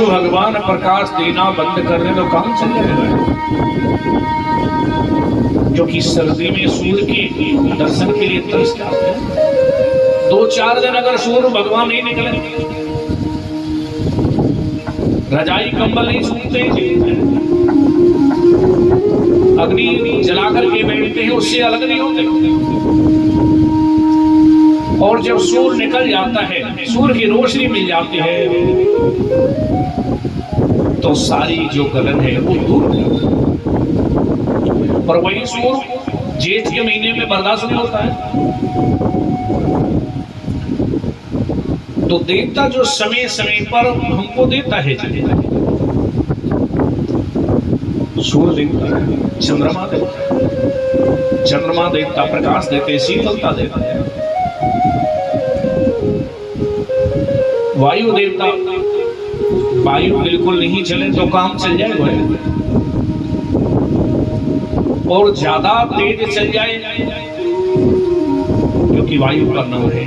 भगवान प्रकाश देना बंद कर दे तो काम चल जाएगा। क्योंकि सर्दी में सूर्य के दर्शन के लिए तरस जाते हैं। 2-4 दिन अगर सूर्य भगवान नहीं निकले, रजाई कंबल नहीं सूखते, अग्नि जला करके बैठते हैं, उससे अलग नहीं होते। और जब सूर्य निकल जाता है, सूर्य की रोशनी मिल जाती है, तो सारी जो गलन है वो दूर हो जाती है। और वही सूर्य जेठ के महीने में बर्दाश्त नहीं होता है, तो देवता जो समय समय पर हमको देता है, सूर्य देवता है, चंद्रमा देवता है, चंद्रमा देवता प्रकाश देते, शीतलता देते हैं। वायु देवता, वायु बिल्कुल नहीं चले तो काम चल जाएगा, और ज्यादा तेज चल जाए, क्योंकि वायु का नाम है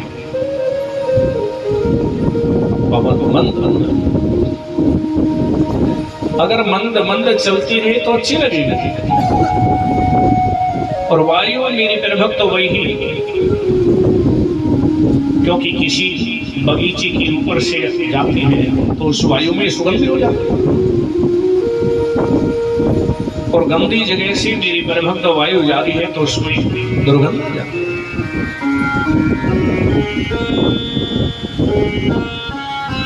पवन मंद। अगर मंद मंद चलती रहे तो अच्छी लगेगी। और वायु मेरी प्रभक्त तो वही, क्योंकि किसी बगीचे के ऊपर से जाती है तो उस वायु में सुगंध हो जाती है, और गंदी जगह से मेरी प्रभक्त वायु जा रही है तो उसमें दुर्गंध हो जाती है।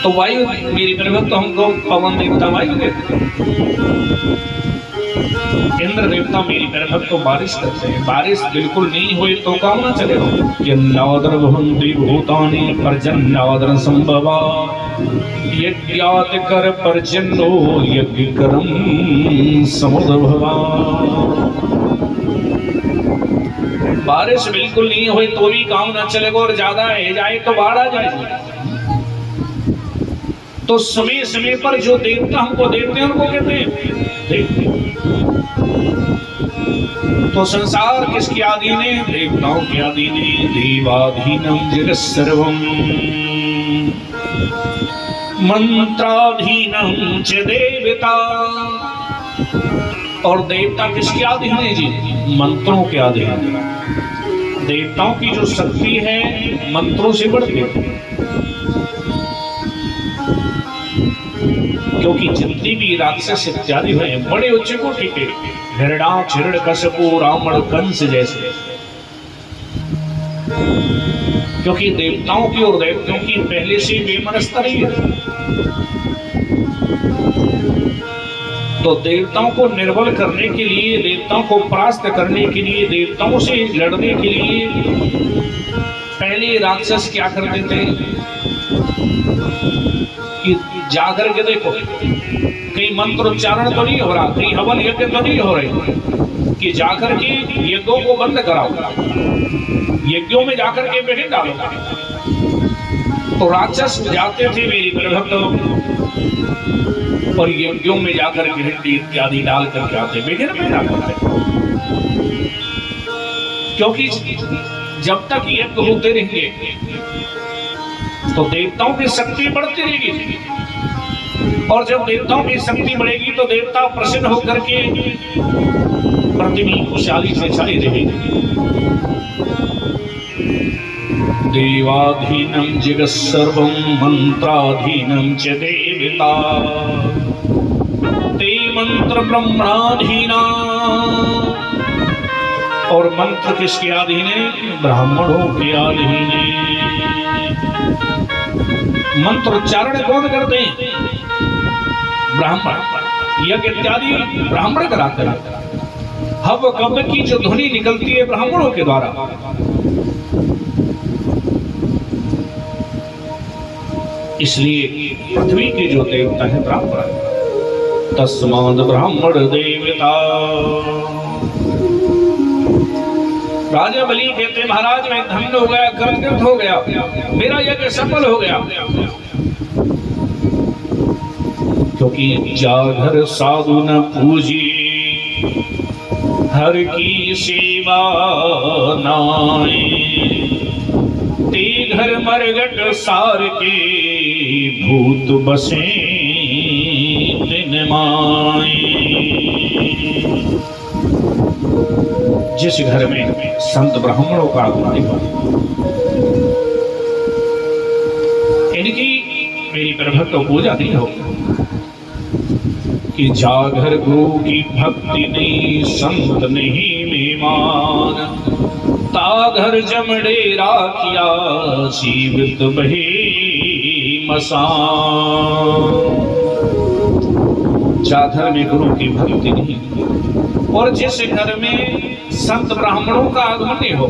तो वायु मेरी प्रभक्त हमको पवन देवता वायु देते, इंद्र देवता मेरी प्रभक्त को बारिश करते हैं। बारिश बिल्कुल नहीं हुई तो काम ना चलेगा। यन्नादर भवन्ति भूतानि पर्जन्यादर संभवा, यज्ञात कर पर्जन्यो यज्ञ करम समुद्भवा। बारिश बिल्कुल नहीं हुई तो भी काम ना चलेगा, और ज्यादा है जाए तो बाढ़ आ जाएगी। तो समय समय पर जो देवता हमको देते हैं उनको कहते हैं देवता। तो संसार किसके अधीन है? देवताओं के अधीन है। देवाधीनम जगत् सर्वम मंत्राधीनम च देवता। और देवता किसके अधीन है जी? मंत्रों के अधीन है। देवताओं की जो शक्ति है मंत्रों से बढ़ती है, क्योंकि जितनी भी राक्षस इत्यादि हैं बड़े उच्च कोटि के, हिरण्याक्ष, हिरण्यकशिपु, रावण, कंस जैसे, क्योंकि देवताओं की और दैत्यों की पहले से बेमनस्ता रही है। तो देवताओं को निर्बल करने के लिए, देवताओं को परास्त करने के लिए, देवताओं से लड़ने के लिए पहले राक्षस क्या करते थे कि जाकर के देखो कहीं मंत्र उच्चारण तो नहीं हो रहा, कहीं हवन यज्ञ तो नहीं हो रहे, कि जाकर के यज्ञों को बंद कराओ, यज्ञों में जाकर के विघ्न डालो। तो राक्षस जाते थे मेरी प्रभक्त, और यज्ञों में जाकर के हड्डी इत्यादि डाल करके आते, विघ्न में डालते। क्योंकि जब तक यज्ञ होते रहेंगे तो देवताओं की शक्ति बढ़ती रहेगी, और जब देवताओं की शक्ति बढ़ेगी तो देवता प्रसन्न होकर के पृथ्वी खुशहाली से छाई रहेगी। देवाधीनम जगत् सर्वं मंत्राधीनम च देवता, ते मंत्र ब्रह्मणाधीना। और मंत्र किसके अधीन है? ब्राह्मणों के अधीन है। मंत्र उच्चारण कौन करते हैं? ब्राह्मण। यज्ञ इत्यादि ब्राह्मण कराते हैं। हव कव्य की जो ध्वनि निकलती है ब्राह्मणों के द्वारा। इसलिए पृथ्वी के जो देवता है ब्राह्मण, तस्माद् ब्राह्मण देवता। राजा बलि कहते महाराज मैं धन्य हो गया, कृतकृत हो गया, मेरा यज्ञ सफल हो गया। क्योंकि जागर साधु न पूजी, हर की सेवा नाए, ते घर मरगट सार के भूत बसे माए। जिस घर में संत ब्राह्मणों का आगमन हो, इनकी मेरी प्रभक्त तो पूजा नहीं हो कि जागर गुरु की भक्ति नहीं, संत नहीं मेहमान, ताघर जमडेरा किया जीवित बहे मसान। जागर में गुरु की भक्ति नहीं, और जिस घर में संत ब्राह्मणों का आगमन नहीं हो,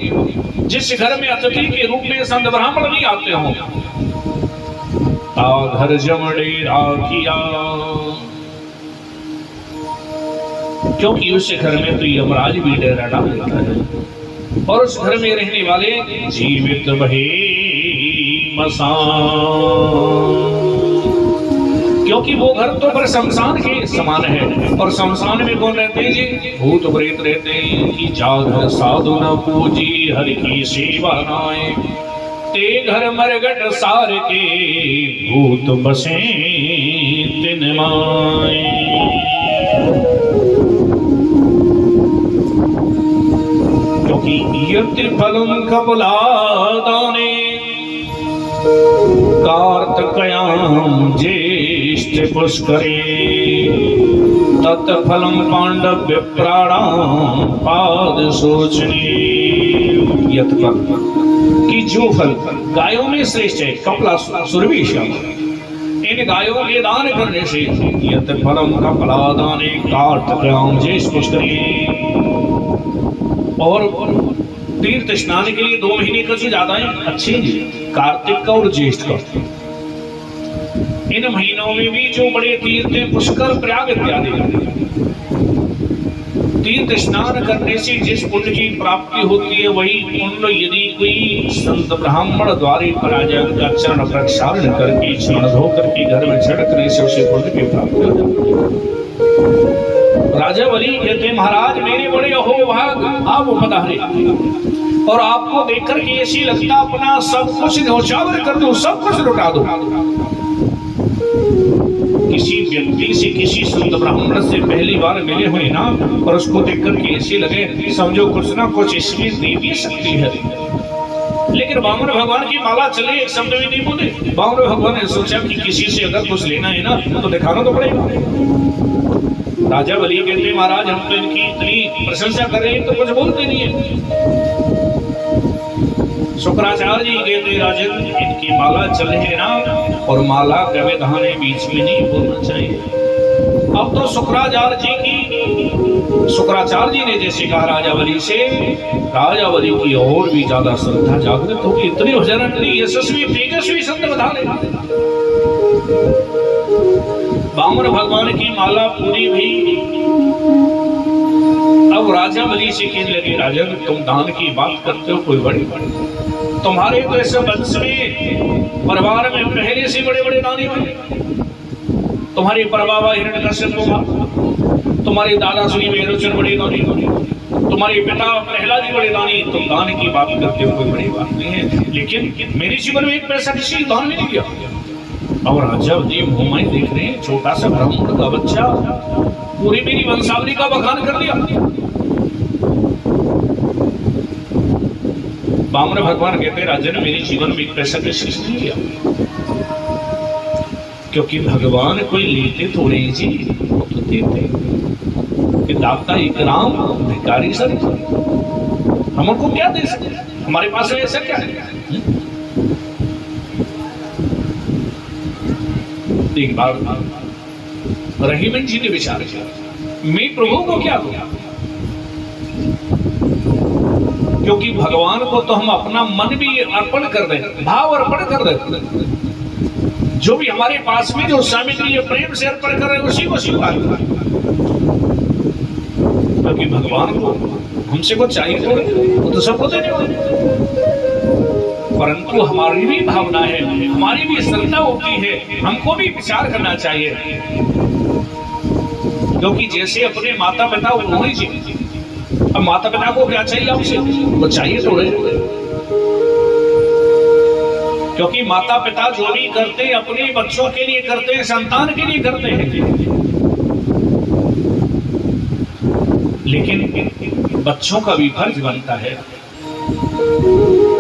जिस घर में अतिथि के रूप में संत ब्राह्मण नहीं आते हो, ताघर जमडेरा किया, क्योंकि उस घर में तो यमराज भी डेरा डाल देता है, और उस घर में रहने वाले जीवित बहे मसान, क्योंकि वो घर तो पर शमशान के समान है। और शमशान में कौन रहते हैं जी? भूत प्रेत रहते हैं। कि जागर साधु न पूजी हर की सेवा नाए, ते घर मरगट सार के भूत बसे तिन माए। क्योंकि यत्रिफलं कपलादाने, कार्तिकयां ज्येष्ठ पुष्करे, तत्फलं पांडव्य प्राणां पाद शोचने। यत्फल कि जो फल गायों में श्रेष्ठ है, कपला सुरभि श्याम, इन गायों के दान करने से, यत्फलं कपलादाने कार्तिकयां ज्येष्ठ पुष्करे। और तीर्थ स्नान के लिए 2 महीने का जो ज्यादा है अच्छे, कार्तिक का और ज्येष्ठ का। इन महीनों में भी जो बड़े तीर्थ हैं, पुष्कर, प्रयाग इत्यादि, तीर्थ स्नान करने से जिस पुण्य की प्राप्ति होती है, वही पुण्य यदि कोई संत ब्राह्मण द्वारे पराजय का चरण प्रक्षालन करके, चरण धो करके घर में छिड़कने से उसे पुण्य की प्राप्ति हो जाती है। राजा बलि कहते, महाराज मेरे बड़े अहोभाग, आप पधारे, और आपको देखकर के ऐसी लगता अपना सब कुछ न्यौछावर कर दो, सब कुछ लुटा दो। किसी व्यक्ति से, किसी संत ब्राह्मण से पहली बार मिले हुए ना, और उसको देखकर के ऐसी लगे समझो कुछ ना कुछ इसमें देवी शक्ति है। लेकिन वामन भगवान की माला चले, एक शब्द भी नहीं बोले। वामन भगवान ने सोचा कि किसी से अगर कुछ लेना है ना, तो दिखाना तो पड़ेगा। राजा बलि कहते, महाराज हम तो इनकी इतनी प्रशंसा कर रहे हैं तो कुछ बोलते नहीं है। शुक्राचार्य जी कहते, राजन इनकी माला चले है ना, और माला का विधान बीच में नहीं बोलना चाहिए। अब तो शुक्राचार्य जी ने जैसे कहा राजा बलि से, राजा बलि की और भी ज्यादा श्रद्धा जागृत होगी। इतनी भजन यशस्वी तेजस्वी संत बता ले। वामन भगवान की माला पूरी हुई। अब राजा बलि से कहने लगे, राजन तुम दान की बात करते हो, कोई बड़ी बात, तुम्हारे तो ऐसे वंश में परिवार में पहले से बड़े बड़े दानी थे। तुम्हारे परबाबा हिरण्यकश्यप था, तुम्हारे दादा श्री मेरुचन बड़े दानी, तुम्हारे पिता प्रहलाद जी बड़े दानी। तुम दान की बात करते हो, कोई बड़ी बात नहीं है, लेकिन मेरे जीवन में एक पैसा किसी दान नहीं किया। और राजा जी मुंह में देख रहे हैं, छोटा सा ब्राह्मण का बच्चा पूरी मेरी वंशावली का बखान कर दिया। वामन भगवान कहते, राजन मेरे जीवन में एक पैसा किसी नहीं किया, क्योंकि भगवान कोई लेते थोड़े ही जी, वो तो देते कि दाता इकराम भिखारी सर, हम उनको क्या दे सकते, हमारे पास ऐसा क्या है। एक बार रहीमन जी ने विचार किया, मैं प्रभु को क्या दूं, क्योंकि भगवान को तो हम अपना मन भी अर्पण कर दें, भाव अर्पण कर दें। जो भी हमारे पास में जो सामग्री प्रेम से अर्पण कर रहे हैं, उसी को स्वीकार करें, क्योंकि भगवान को हमसे कुछ चाहिए तो वो तो सबको देने वाले। परंतु हमारी भी भावना है, हमारी भी श्रद्धा होती है, हमको भी विचार करना चाहिए, क्योंकि जैसे अपने माता पिता उन्होंने जी, अब माता पिता को क्या चाहिए आपसे, वो चाहिए तो है, क्योंकि माता पिता जो भी करते हैं अपने बच्चों के लिए करते हैं, संतान के लिए करते हैं। लेकिन बच्चों का भी फर्ज बनता है।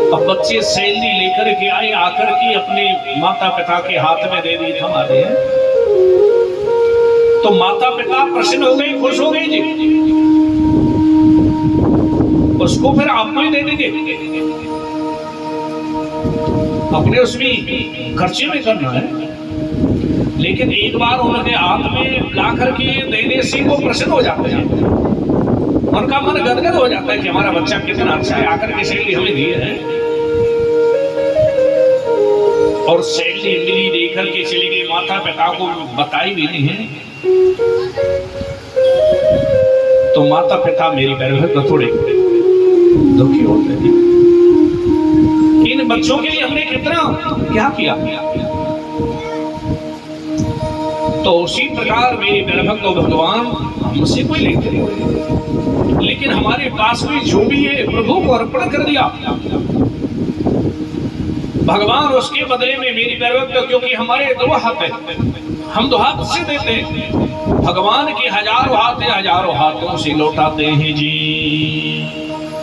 अब बच्चे सैलरी लेकर के आए, आकर के अपने माता पिता के हाथ में दे दी, थमा दे, तो माता पिता प्रसन्न हो गए, खुश हो गए जी, उसको फिर आपको ही दे देंगे, अपने उसमें खर्चे में करना है। लेकिन एक बार उनके हाथ में ला करके देने से वो प्रसन्न हो जाते हैं, उनका मन गदगद हो जाता है कि हमारा बच्चा कितना अच्छा है, आकर के सैलरी हमें दिए है। और सैलरी मिली देकर के चली गई, माता पिता को बताई भी नहीं है, तो माता पिता मेरी पैर तो थोड़े दुखी होते हैं। इन बच्चों के लिए हमने कितना क्या किया। तो उसी प्रकार मेरे भक्त भगवान हमसे कोई लेते नहीं, लेकिन हमारे पास में जो भी है प्रभु को अर्पण कर दिया। भगवान उसके बदले में मेरी भक्त, क्योंकि हमारे दो हाथ है, हम दो हाथ से देते हैं, भगवान के हजारों हाथ है, हजारों हाथों से लौटाते हैं जी।